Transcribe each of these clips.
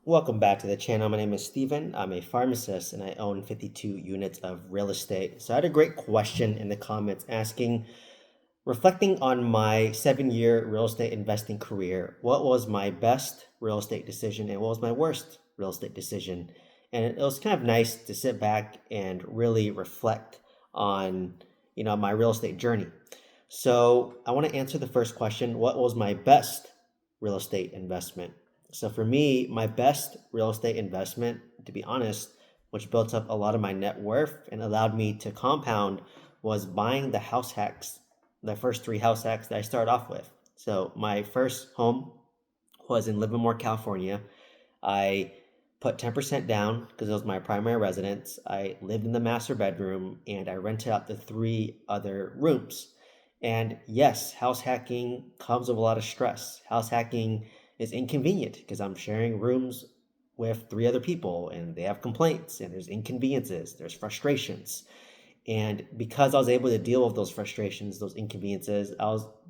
Welcome back to the channel. My name is Steven. I'm a pharmacist and I own 52 units of real estate. So I had a great question in the comments asking, reflecting on my 7-year real estate investing career, what was my best real estate decision and what was my worst real estate decision? And it was kind of nice to sit back and really reflect on, my real estate journey. So I want to answer the first question, what was my best real estate investment? So for me, my best real estate investment, to be honest, which built up a lot of my net worth and allowed me to compound, was buying the first three house hacks that I started off with. So my first home was in Livermore, California. I put 10% down because it was my primary residence. I lived in the master bedroom and I rented out the three other rooms. And yes, house hacking comes with a lot of stress. House hacking is inconvenient because I'm sharing rooms with three other people and they have complaints and there's inconveniences, there's frustrations. And because I was able to deal with those frustrations, those inconveniences,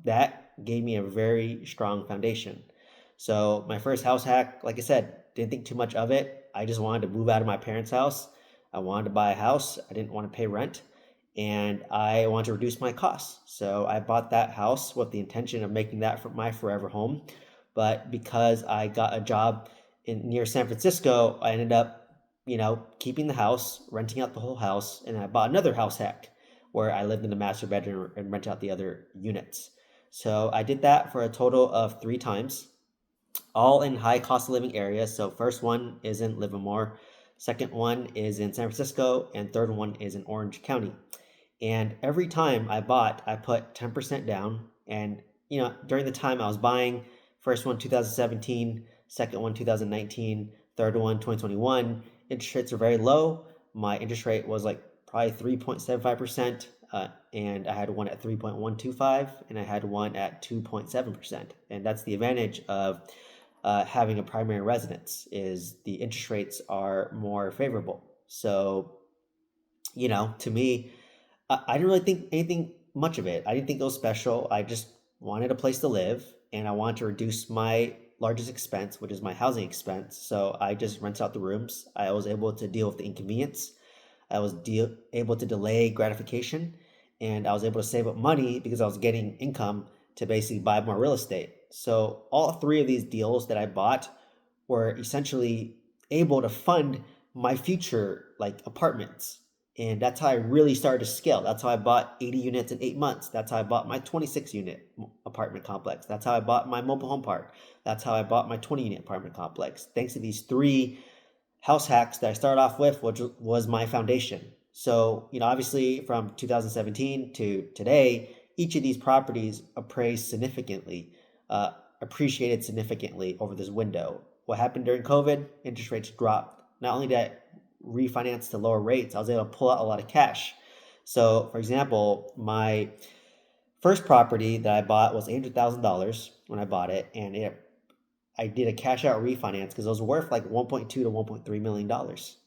that gave me a very strong foundation. So my first house hack, like I said, didn't think too much of it. I just wanted to move out of my parents' house. I wanted to buy a house. I didn't want to pay rent and I wanted to reduce my costs. So I bought that house with the intention of making that for my forever home. But because I got a job near San Francisco, I ended up, keeping the house, renting out the whole house, and I bought another house hack where I lived in the master bedroom and rent out the other units. So I did that for a total of 3 times, all in high cost of living areas. So first one is in Livermore, second one is in San Francisco, and third one is in Orange County. And every time I bought, I put 10% down. And, during the time I was buying, first one 2017, second one 2019, third one 2021, interest rates are very low. My interest rate was like probably 3.75%. And I had one at 3.125 and I had one at 2.7%. And that's the advantage of having a primary residence is the interest rates are more favorable. So, to me, I didn't really think anything much of it. I didn't think it was special. I just wanted a place to live and I wanted to reduce my largest expense, which is my housing expense. So I just rented out the rooms. I was able to deal with the inconvenience. I was able to delay gratification and I was able to save up money because I was getting income to basically buy more real estate. So all three of these deals that I bought were essentially able to fund my future like apartments. And that's how I really started to scale. That's how I bought 80 units in 8 months. That's how I bought my 26 unit apartment complex. That's how I bought my mobile home park. That's how I bought my 20 unit apartment complex. Thanks to these three house hacks that I started off with, which was my foundation. So, obviously from 2017 to today, each of these properties appraised significantly, appreciated significantly over this window. What happened during COVID? Interest rates dropped. Not only did I refinance to lower rates, I was able to pull out a lot of cash. So, for example, my first property that I bought was $800,000 when I bought it, and I did a cash out refinance because it was worth like 1.2 to 1.3 million dollars.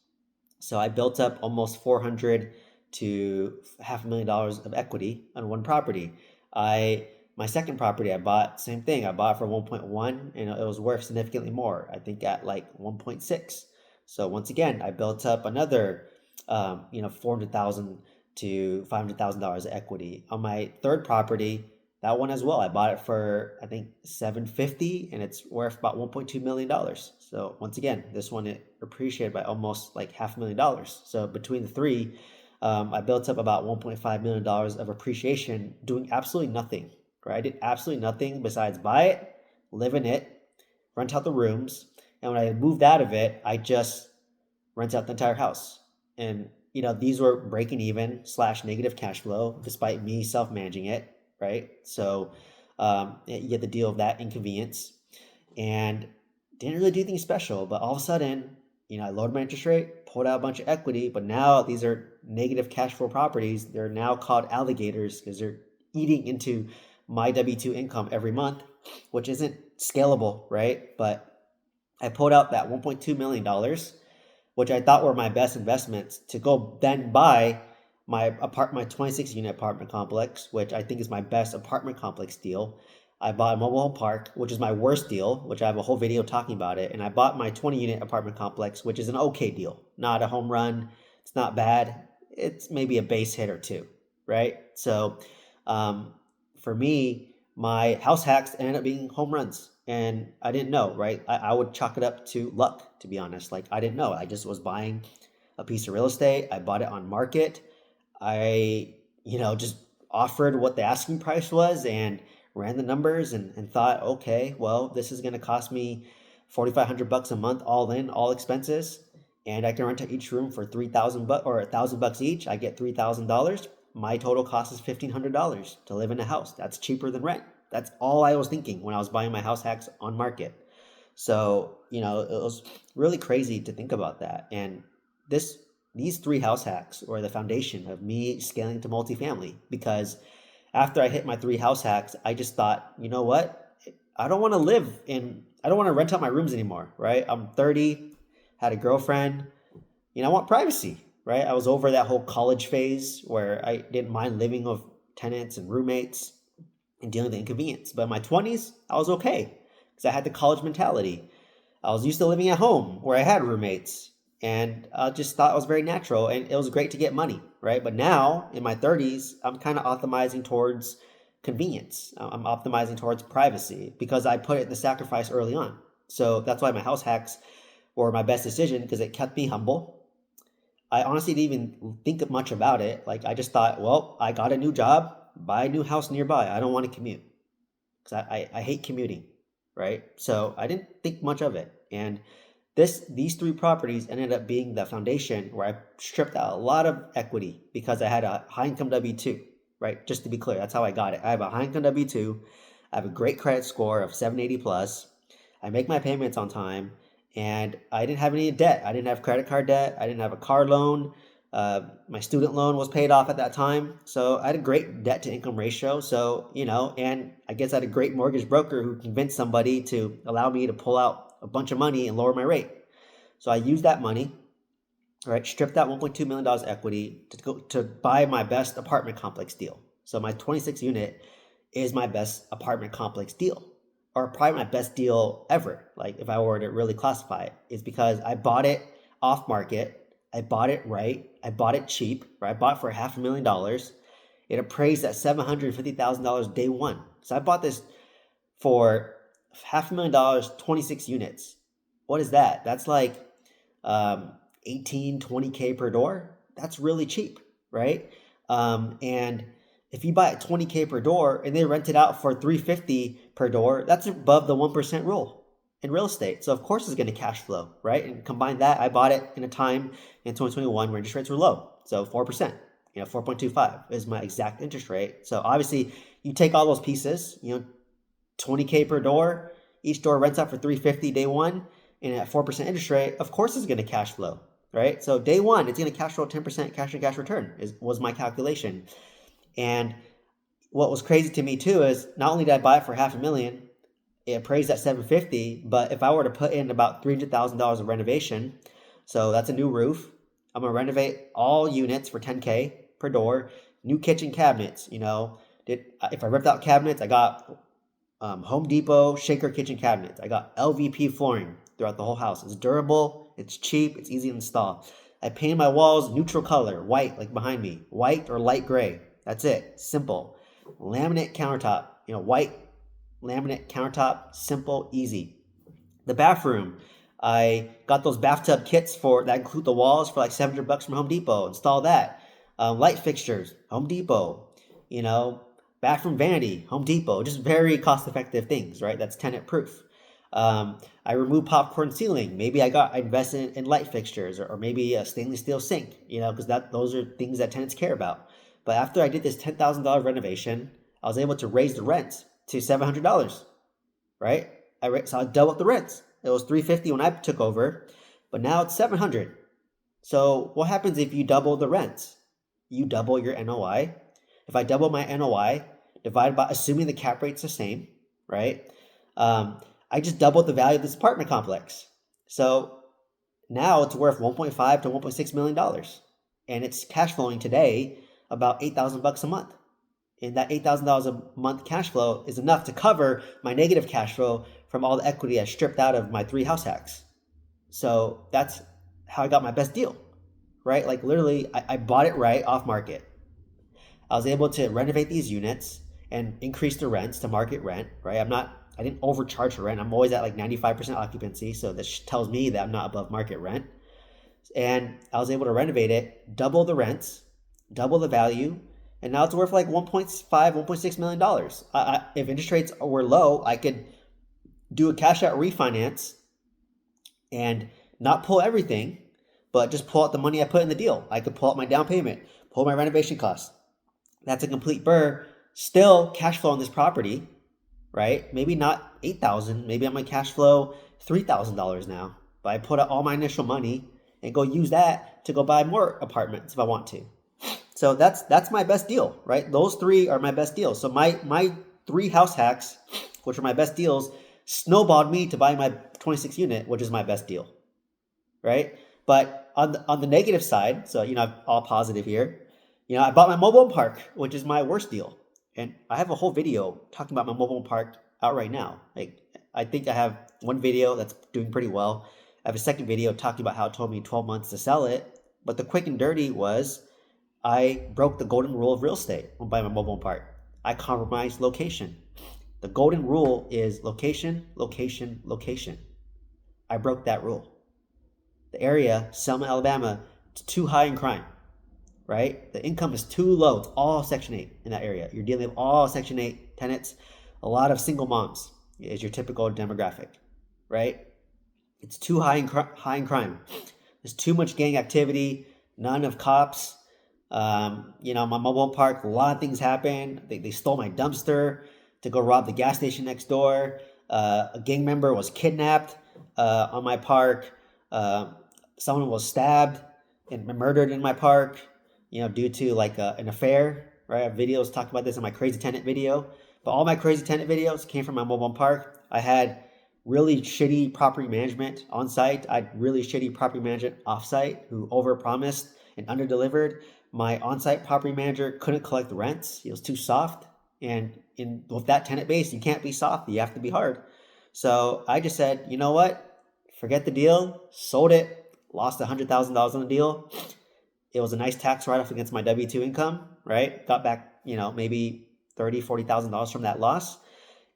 So I built up almost 400 to half a million dollars of equity on one property. My second property I bought, same thing. I bought for 1.1 and it was worth significantly more. I think at like 1.6. So once again, I built up another 400,000 to $500,000 of equity. On my third property, that one as well, I bought it for I think 750 and it's worth about 1.2 million dollars. So once again, this one it appreciated by almost like $500,000. So between the three, I built up about $1.5 million of appreciation doing absolutely nothing. Right? I did absolutely nothing besides buy it, live in it, rent out the rooms, and when I moved out of it, I just rent out the entire house. And these were breaking even slash negative cash flow, despite me self managing it, right? So you get the deal of that inconvenience, and didn't really do anything special. But all of a sudden, I lowered my interest rate, pulled out a bunch of equity, but now these are negative cash flow properties. They're now called alligators because they're eating into my W-2 income every month, which isn't scalable, right? But I pulled out that $1.2 million, which I thought were my best investments to go then buy my 26 unit apartment complex, which I think is my best apartment complex deal. I bought a mobile home park, which is my worst deal, which I have a whole video talking about it. And I bought my 20 unit apartment complex, which is an okay deal, not a home run. It's not bad. It's maybe a base hit or two, right? So um, for me, my house hacks ended up being home runs. And I didn't know, right? I would chalk it up to luck, to be honest. Like, I didn't know. I just was buying a piece of real estate. I bought it on market. I, just offered what the asking price was and ran the numbers and thought, okay, well, this is going to cost me 4,500 bucks a month, all in, all expenses, and I can rent out each room for 3,000 bucks or 1,000 bucks each. I get $3,000. My total cost is $1,500 to live in a house. That's cheaper than rent. That's all I was thinking when I was buying my house hacks on market. So, it was really crazy to think about that. And this these three house hacks were the foundation of me scaling to multifamily, because after I hit my three house hacks, I just thought, you know what? I don't want to rent out my rooms anymore, right? I'm 30, had a girlfriend, I want privacy, right? I was over that whole college phase where I didn't mind living with tenants and roommates and dealing with the inconvenience. But in my 20s, I was okay because I had the college mentality. I was used to living at home where I had roommates, and I just thought it was very natural and it was great to get money, right? But now in my 30s, I'm kind of optimizing towards convenience. I'm optimizing towards privacy because I put it in the sacrifice early on. So that's why my house hacks were my best decision, because it kept me humble. I honestly didn't even think much about it. Like, I just thought, well, I got a new job, buy a new house nearby. I don't want to commute because I hate commuting, right? So I didn't think much of it. And these three properties ended up being the foundation where I stripped out a lot of equity because I had a high income W-2, right? Just to be clear, that's how I got it. I have a high income W-2. I have a great credit score of 780 plus. I make my payments on time, and I didn't have any debt. I didn't have credit card debt. I didn't have a car loan. My student loan was paid off at that time. So I had a great debt to income ratio. So, and I guess I had a great mortgage broker who convinced somebody to allow me to pull out a bunch of money and lower my rate. So I used that money, right? Stripped out $1.2 million equity to buy my best apartment complex deal. So my 26 unit is my best apartment complex deal, or probably my best deal ever. Like, if I were to really classify it, is because I bought it off market. I bought it right. I bought it cheap, right? I bought it for $500,000. It appraised at $750,000 day one. So I bought this for $500,000, 26 units. What is that? That's like 18, 20K per door. That's really cheap, right? And if you buy at 20K per door and they rent it out for 350 per door, that's above the 1% rule in real estate. So of course it's going to cash flow, right? And combine that, I bought it in a time in 2021 where interest rates were low. So 4%, 4.25 is my exact interest rate. So obviously you take all those pieces, 20K per door, each door rents out for 350 day one, and at 4% interest rate, of course it's going to cash flow, right? So day one, it's going to cash flow 10% cash on cash return was my calculation. And what was crazy to me too is not only did I buy it for $500,000, it appraised at 750, but if I were to put in about $300,000 of renovation, so that's a new roof, I'm gonna renovate all units for 10K per door, new kitchen cabinets. If I ripped out cabinets, I got Home Depot Shaker kitchen cabinets. I got LVP flooring throughout the whole house. It's durable, it's cheap, it's easy to install. I painted my walls neutral color, white, like behind me, white or light gray. That's it, simple. Laminate countertop, white laminate countertop, simple, easy. The bathroom, I got those bathtub kits that include the walls for like $700 from Home Depot. Install that. Light fixtures, Home Depot. Bathroom vanity, Home Depot. Just very cost-effective things, right? That's tenant-proof. I removed popcorn ceiling. Maybe I invested in light fixtures, or maybe a stainless steel sink. Because those are things that tenants care about. But after I did this $10,000 renovation, I was able to raise the rent to $700, right? So I doubled the rents. It was $350 when I took over, but now it's $700. So what happens if you double the rents? You double your NOI. If I double my NOI, divided by, assuming the cap rate's the same, right? I just doubled the value of this apartment complex. So now it's worth $1.5 to $1.6 million, and it's cash flowing today about $8,000 a month. And that $8,000 a month cash flow is enough to cover my negative cash flow from all the equity I stripped out of my 3 house hacks. So that's how I got my best deal, right? Like literally, I bought it right off market. I was able to renovate these units and increase the rents to market rent, right? I didn't overcharge for rent. I'm always at like 95% occupancy. So this tells me that I'm not above market rent. And I was able to renovate it, double the rents, double the value, and now it's worth like 1.5, $1.6 million. If interest rates were low, I could do a cash out refinance and not pull everything, but just pull out the money I put in the deal. I could pull out my down payment, pull my renovation costs. That's a complete burr. Still cash flow on this property, right? Maybe not 8,000, maybe I'm gonna cash flow $3,000 now. But I put out all my initial money and go use that to go buy more apartments if I want to. So that's my best deal, right? Those 3 are my best deals. So my 3 house hacks, which are my best deals, snowballed me to buy my 26 unit, which is my best deal, right? But on the negative side, so I'm all positive here. I bought my mobile home park, which is my worst deal, and I have a whole video talking about my mobile home park out right now. Like I think I have one video that's doing pretty well. I have a second video talking about how it took me 12 months to sell it. But the quick and dirty was I broke the golden rule of real estate when buying my mobile home park. I compromised location. The golden rule is location, location, location. I broke that rule. The area, Selma, Alabama, it's too high in crime, right? The income is too low. It's all Section 8 in that area. You're dealing with all Section 8 tenants. A lot of single moms is your typical demographic, right? It's too high in crime. There's too much gang activity, none of cops. My mobile home park, a lot of things happened. They stole my dumpster to go rob the gas station next door. A gang member was kidnapped on my park. Someone was stabbed and murdered in my park, due to like an affair, right? I have videos talking about this in my crazy tenant video. But all my crazy tenant videos came from my mobile home park. I had really shitty property management on site. I had really shitty property management off site who overpromised and underdelivered. My on-site property manager couldn't collect the rents. He was too soft. And with that tenant base, you can't be soft. You have to be hard. So I just said, you know what? Forget the deal. Sold it. Lost $100,000 on the deal. It was a nice tax write-off against my W-2 income, right? Got back, maybe $30,000, $40,000 from that loss.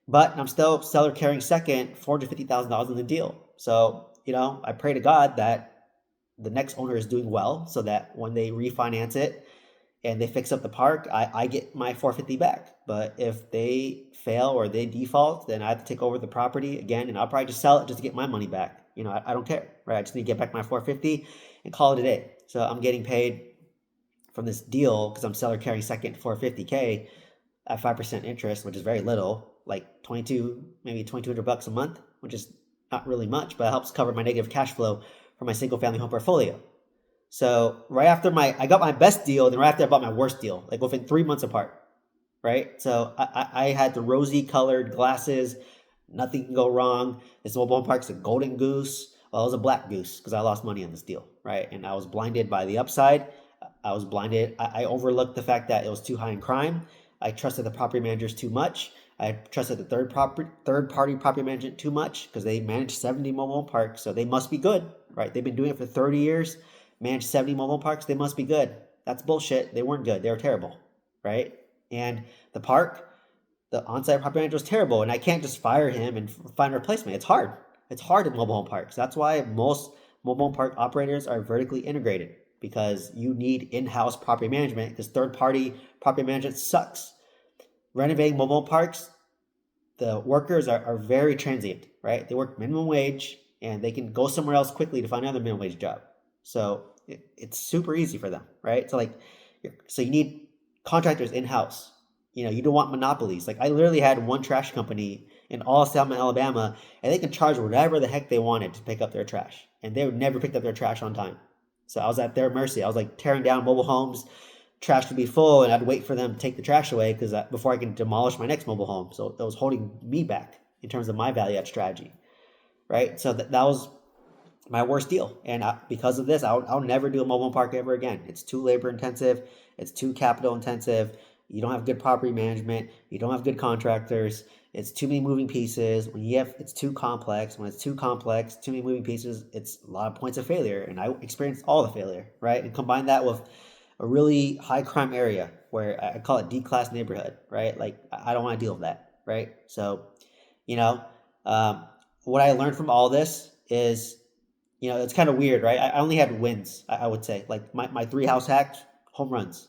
But I'm still seller carrying second, $450,000 in the deal. So, I pray to God that the next owner is doing well so that when they refinance it and they fix up the park, I get my 450 back. But if they fail or they default, then I have to take over the property again, and I'll probably just sell it just to get my money back. I don't care, right? I just need to get back my 450 and call it a day. So I'm getting paid from this deal because I'm seller carrying second 450K at 5% interest, which is very little, like 22, maybe $2,200 a month, which is not really much, but it helps cover my negative cash flow for my single family home portfolio. So right after I got my best deal, then right after I bought my worst deal, like within 3 months apart, right? So I had the rosy colored glasses, nothing can go wrong. This mobile home park's a golden goose. Well, it was a black goose because I lost money on this deal, right? And I was blinded by the upside. I was blinded. I overlooked the fact that it was too high in crime. I trusted the property managers too much. I trusted the third party property management too much because they manage 70 mobile home parks, so they must be good, right? They've been doing it for 30 years, managed 70 mobile home parks, they must be good. That's bullshit. They weren't good. They were terrible, right? And the on-site property manager was terrible, and I can't just fire him and find a replacement. It's hard. It's hard in mobile home parks. That's why most mobile home park operators are vertically integrated, because you need in-house property management because third-party property management sucks. Renovating mobile home parks, the workers are very transient, right? They work minimum wage and they can go somewhere else quickly to find another minimum wage job. So it's super easy for them, right? So you need contractors in-house. You don't want monopolies. Like I literally had one trash company in all Selma, Alabama, and they can charge whatever the heck they wanted to pick up their trash. And they would never pick up their trash on time. So I was at their mercy. I was like tearing down mobile homes, trash would be full, and I'd wait for them to take the trash away before I can demolish my next mobile home. So that was holding me back in terms of my value add strategy, right? So that was my worst deal. And because of this, I'll never do a mobile home park ever again. It's too labor intensive. It's too capital intensive. You don't have good property management. You don't have good contractors. It's too many moving pieces. It's too complex. When it's too complex, too many moving pieces, it's a lot of points of failure. And I experienced all the failure, right? And combine that with a really high crime area where I call it D-class neighborhood, right? Like I don't want to deal with that, right? So, you know, um, what I learned from all this is, it's kind of weird, right? I only had wins, I would say. Like my three house hacks, home runs.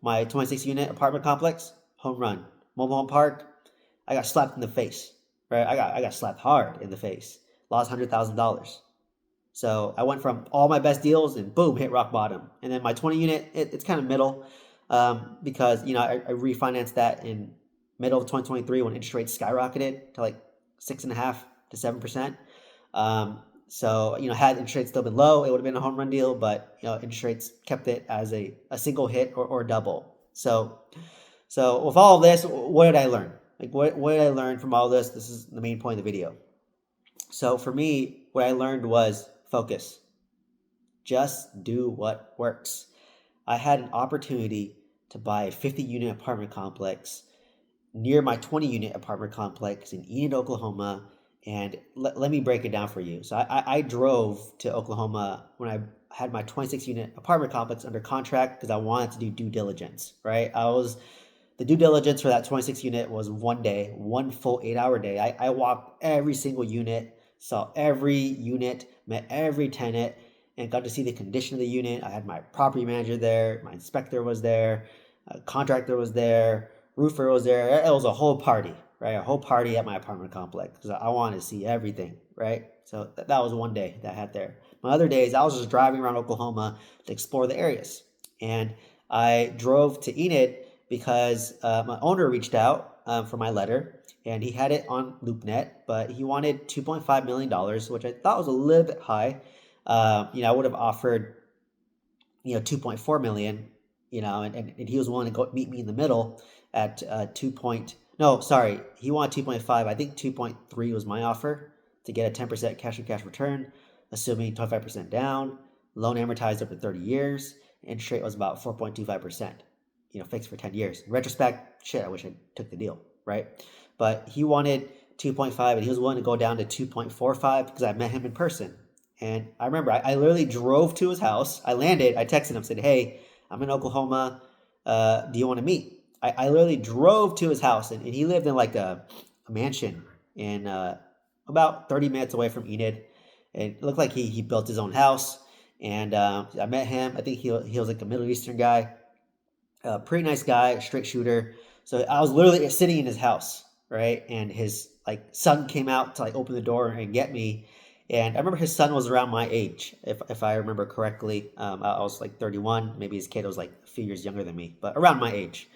My 26 unit apartment complex, home run. Mobile home park, I got slapped in the face, right? I got slapped hard in the face. Lost $100,000. So I went from all my best deals and boom, hit rock bottom. And then my 20 unit, it's kind of middle, because I refinanced that in middle of 2023 when interest rates skyrocketed to like 6.5 to 7%. So had interest rates still been low, it would have been a home run deal, but interest rates kept it as a single hit or double. So with all of this, what did I learn? Like what did I learn from all this? This is the main point of the video. So for me, what I learned was focus. Just do what works. I had an opportunity to buy a 50 unit apartment complex near my 20 unit apartment complex in Enid, Oklahoma. And let me break it down for you. So I drove to Oklahoma when I had my 26 unit apartment complex under contract because I wanted to do due diligence, right? The due diligence for that 26 unit was one day, one full 8-hour day. I walked every single unit, saw every unit, met every tenant, and got to see the condition of the unit. I had my property manager there, my inspector was there, a contractor was there, roofer was there. It was a whole party, right? A whole party at my apartment complex because I wanted to see everything, right? So that was one day that I had there. My other days, I was just driving around Oklahoma to explore the areas. And I drove to Enid because my owner reached out for my letter, and he had it on LoopNet, but he wanted $2.5 million, which I thought was a little bit high. I would have offered, 2.4 million, and he was willing to go meet me in the middle at no, sorry, he wanted 2.5. I think 2.3 was my offer to get a 10% cash on cash return, assuming 25% down, loan amortized over 30 years, interest rate was about 4.25%, fixed for 10 years. In retrospect, shit, I wish I took the deal, right? But he wanted 2.5 and he was willing to go down to 2.45 because I met him in person. And I remember I literally drove to his house. I landed, I texted him, said, hey, I'm in Oklahoma. Do you want to meet? I literally drove to his house, and he lived in like a mansion in about 30 minutes away from Enid. It looked like he built his own house. And I met him. I think he was like a Middle Eastern guy. Pretty nice guy, straight shooter. So I was literally sitting in his house, right? And his like son came out to like open the door and get me. And I remember his son was around my age, if I remember correctly. I was like 31. Maybe his kid was like a few years younger than me, but around my age.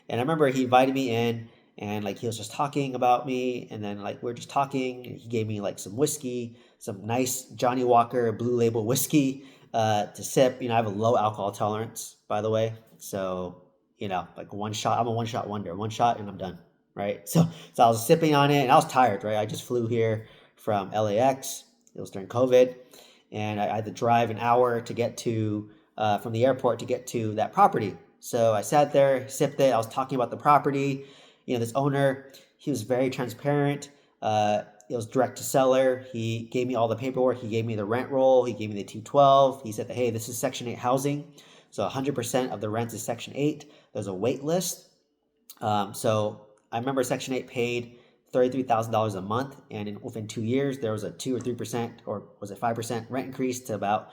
And I remember he invited me in, and like he was just talking about me, and then like we are just talking. And he gave me like some whiskey, some nice Johnny Walker Blue Label whiskey to sip. I have a low alcohol tolerance, by the way. So like one shot. I'm a one shot wonder. One shot and I'm done, right? So I was sipping on it, and I was tired, right? I just flew here from LAX. It was during COVID, and I had to drive an hour to get to from the airport to get to that property. So I sat there, sipped it. I was talking about the property. This owner, he was very transparent. It was direct to seller. He gave me all the paperwork. He gave me the rent roll. He gave me the T12. He said, hey, this is Section 8 housing. So 100% of the rent is Section 8. There's a wait list. So I remember Section 8 paid $33,000 a month, and within 2 years, there was a 2 or 3%, or was it 5% rent increase to about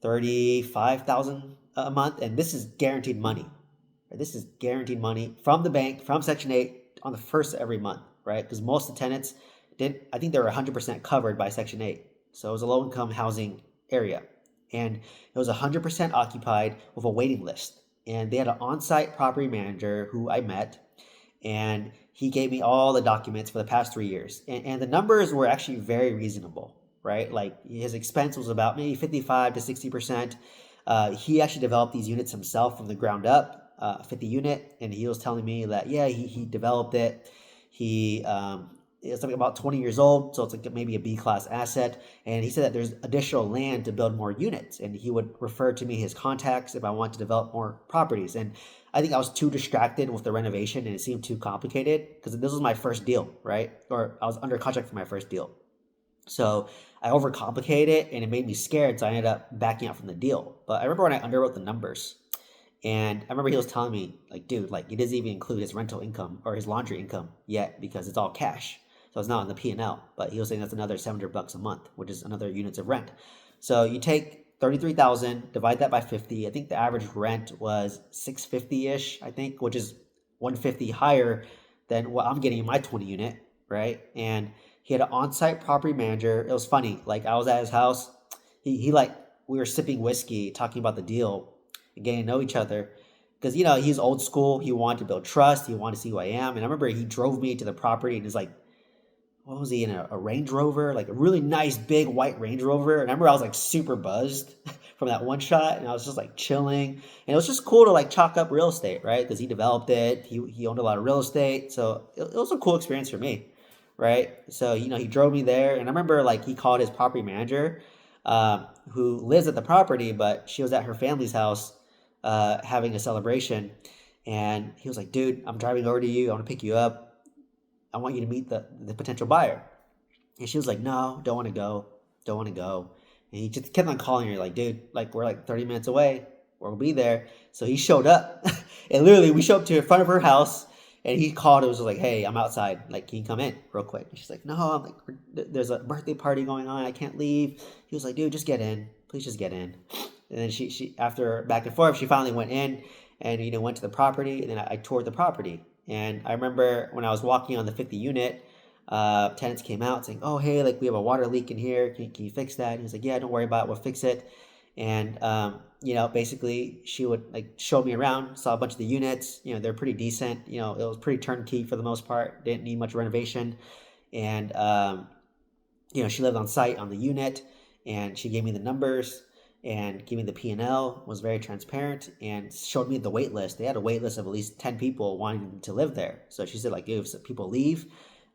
35,000 a month, and this is guaranteed money. Right? This is guaranteed money from the bank, from Section 8 on the first of every month, right? Because most of the tenants didn't, I think they were 100% covered by Section 8. So it was a low income housing area, and it was 100% occupied with a waiting list. And they had an on-site property manager who I met, and he gave me all the documents for the past 3 years. And the numbers were actually very reasonable, right? Like his expense was about maybe 55 to 60%. He actually developed these units himself from the ground up, 50 unit. And he was telling me that, yeah, he developed it. It it's like about 20 years old, so it's like maybe a B class asset. And he said that there's additional land to build more units, and he would refer to me his contacts if I want to develop more properties. And I think I was too distracted with the renovation, and it seemed too complicated because this was my first deal, right? Or I was under contract for my first deal. So I overcomplicated it, and it made me scared. So I ended up backing out from the deal. But I remember when I underwrote the numbers, and I remember he was telling me, like, dude, like, he doesn't even include his rental income or his laundry income yet because it's all cash. So it's not in the P&L. But he was saying that's another $700 a month, which is another units of rent. So you take 33,000, divide that by 50. I think the average rent was 650-ish, I think, which is 150 higher than what I'm getting in my 20 unit, right? And he had an on-site property manager. It was funny. Like, I was at his house. He like, we were sipping whiskey, talking about the deal, getting to know each other, because he's old school. He wanted to build trust. He wanted to see who I am. And I remember he drove me to the property, and he's like, what was he in, a Range Rover, like a really nice big white Range Rover. And I remember I was like super buzzed from that one shot, and I was just like chilling. And it was just cool to like chalk up real estate, right? Because he developed it. He owned a lot of real estate, so it was a cool experience for me, right? So he drove me there, and I remember like he called his property manager, who lives at the property, but she was at her family's house having a celebration. And he was like, dude, I'm driving over to you. I want to pick you up. I want you to meet the potential buyer. And she was like, no, don't want to go. Don't want to go. And he just kept on calling her like, dude, like, we're like 30 minutes away. We'll be there. So he showed up. And literally, we showed up to in front of her house. And he called and was like, hey, I'm outside. Like, can you come in real quick? And she's like, no, I'm like, there's a birthday party going on. I can't leave. He was like, dude, just get in. Please just get in. And then she after back and forth, she finally went in and went to the property. And then I toured the property. And I remember when I was walking on the 50 unit, tenants came out saying, oh, hey, like, we have a water leak in here. Can you fix that? And he was like, yeah, don't worry about it. We'll fix it. And, basically she would like show me around, saw a bunch of the units. They're pretty decent. It was pretty turnkey for the most part. Didn't need much renovation. And, she lived on site on the unit, and she gave me the numbers and gave me the P&L, was very transparent, and showed me the wait list. They had a wait list of at least 10 people wanting to live there. So she said, like, if people leave,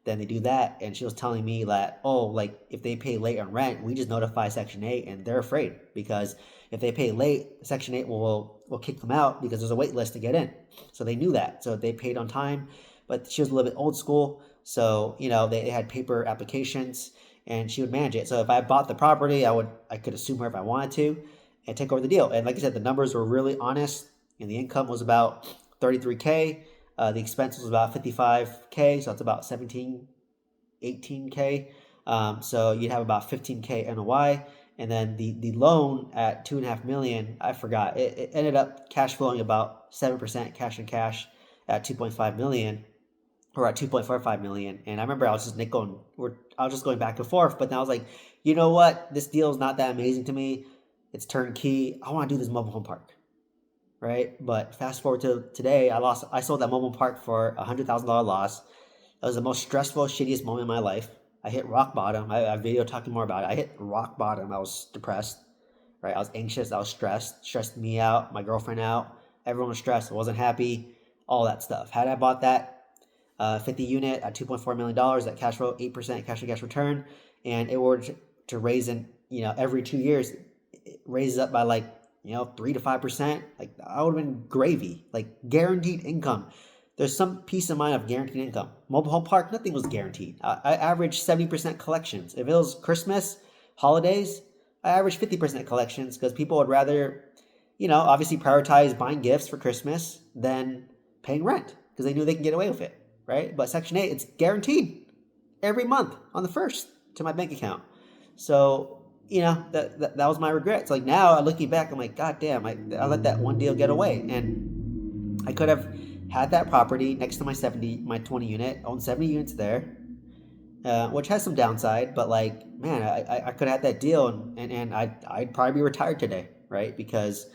then they do that. And she was telling me that, oh, like, if they pay late on rent, we just notify Section 8, and they're afraid because if they pay late, Section 8 will kick them out because there's a wait list to get in. So they knew that. So they paid on time. But she was a little bit old school. So, they had paper applications, and she would manage it. So if I bought the property, I could assume her if I wanted to and take over the deal. And like I said, the numbers were really honest, and the income was about 33K. The expense was about 55K, so it's about 17, 18K. So you'd have about 15K NOI. And then the loan at 2.5 million, I forgot. It ended up cash flowing about 7% cash and cash at 2.5 million. Or at 2.45 million. And I remember I was just going back and forth, but then I was like, you know what? This deal is not that amazing to me. It's turnkey. I want to do this mobile home park, right? But fast forward to today, I sold that mobile park for $100,000 loss. That was the most stressful, shittiest moment in my life. I hit rock bottom. I have video talking more about it. I hit rock bottom. I was depressed, right? I was anxious. I was stressed me out, my girlfriend out. Everyone was stressed. I wasn't happy, all that stuff. Had I bought that 50 unit at $2.4 million, that cash flow, 8% cash on cash return, and it were to raise in, every 2 years, it raises up by like, 3 to 5%, like, I would have been gravy, like, guaranteed income. There's some peace of mind of guaranteed income. Mobile home park, nothing was guaranteed. I averaged 70% collections. If it was Christmas, holidays, I averaged 50% collections because people would rather, obviously prioritize buying gifts for Christmas than paying rent because they knew they can get away with it. Right? But Section 8, it's guaranteed every month on the 1st to my bank account. So, that was my regret. So, like, now looking back, I'm like, God damn, I let that one deal get away. And I could have had that property next to my 20 unit, owned 70 units there, which has some downside, but like, man, I could have had that deal and I'd probably be retired today, right? Because,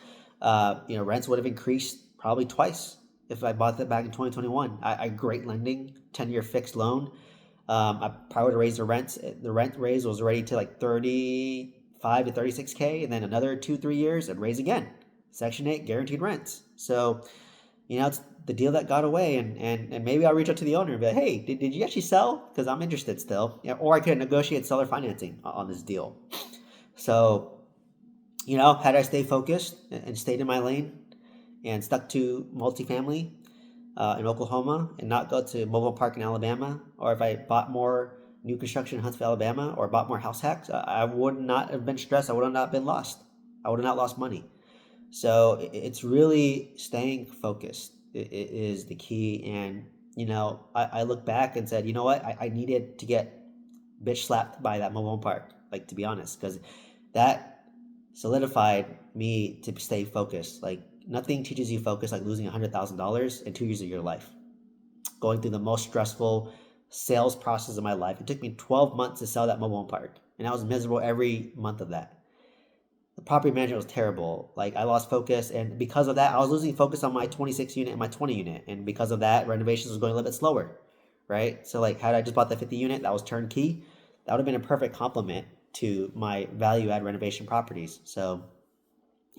rents would have increased probably twice if I bought that back in 2021. I great lending, 10-year fixed loan. I probably would have raised the rents. The rent raise was already to like 35 to 36K, and then another 2-3 years, I'd raise again. Section 8 guaranteed rents. So, the deal that got away, and maybe I'll reach out to the owner and be like, hey, did you actually sell? Because I'm interested still. Yeah, or I could negotiate seller financing on this deal. So, had I stayed focused and stayed in my lane and stuck to multifamily in Oklahoma and not go to mobile park in Alabama, or if I bought more new construction in Huntsville, Alabama, or bought more house hacks, I would not have been stressed. I would have not been lost. I would have not lost money. So it's really staying focused is the key. And, I look back and said, you know what? I needed to get bitch slapped by that mobile home park, like, to be honest, because that solidified me to stay focused. Like, nothing teaches you focus like losing $100,000 in 2 years of your life, going through the most stressful sales process of my life. It took me 12 months to sell that mobile home park, and I was miserable every month of that. The property management was terrible. Like, I lost focus, and because of that, I was losing focus on my 26 unit and my 20 unit, and because of that, renovations was going a little bit slower, right? So, like, had I just bought the 50 unit that was turnkey, that would have been a perfect complement to my value add renovation properties. So,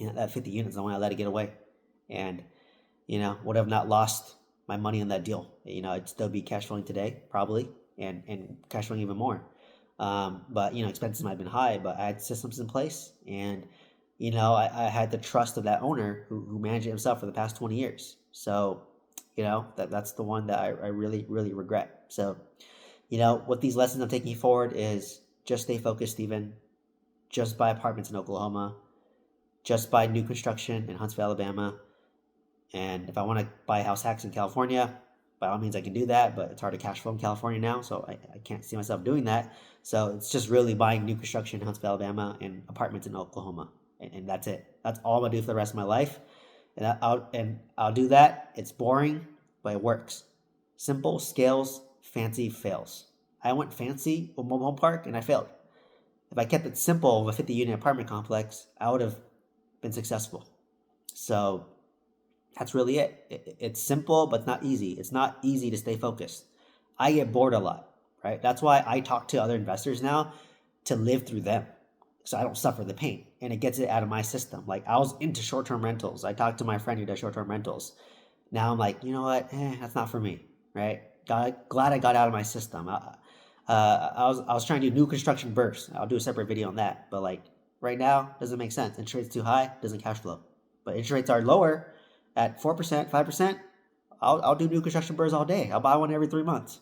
that 50 units, I want to let it get away, and would have not lost my money on that deal. I'd still be cash flowing today, probably, and cash flowing even more. But expenses might have been high, but I had systems in place, and I had the trust of that owner who managed it himself for the past 20 years. So, that's the one that I really, really regret. So, what these lessons I'm taking forward is just stay focused, Stephen. Just buy apartments in Oklahoma. Just buy new construction in Huntsville, Alabama. And if I want to buy house hacks in California, by all means I can do that, but it's hard to cash flow in California now, so I can't see myself doing that. So it's just really buying new construction in Huntsville, Alabama, and apartments in Oklahoma, and that's it. That's all I'm gonna do for the rest of my life, and I'll do that. It's boring, but it works. Simple scales, fancy fails. I went fancy with mobile home park and I failed. If I kept it simple with a 50 unit apartment complex, I would have been successful. So that's really it. It's simple, but it's not easy. It's not easy to stay focused. I get bored a lot, right? That's why I talk to other investors now to live through them, so I don't suffer the pain, and it gets it out of my system. Like, I was into short-term rentals. I talked to my friend who does short-term rentals. Now I'm like, you know what? That's not for me, right? Glad I got out of my system. I was trying to do new construction bursts. I'll do a separate video on that. But, like, right now, doesn't make sense. Interest rates too high, doesn't cash flow. But interest rates are lower at 4%, 5%. I'll do new construction bursts all day. I'll buy one every 3 months,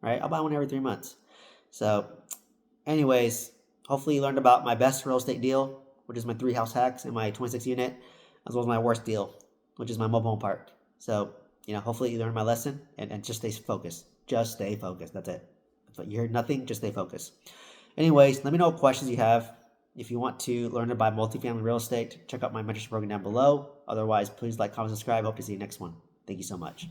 right? I'll buy one every 3 months. So, anyways, hopefully you learned about my best real estate deal, which is my 3 house hacks and my 26 unit, as well as my worst deal, which is my mobile home park. So, hopefully you learned my lesson, and just stay focused. Just stay focused. That's it. If you heard nothing, just stay focused. Anyways, let me know what questions you have. If you want to learn about multifamily real estate, check out my mentorship program down below. Otherwise, please like, comment, subscribe. Hope to see you next one. Thank you so much.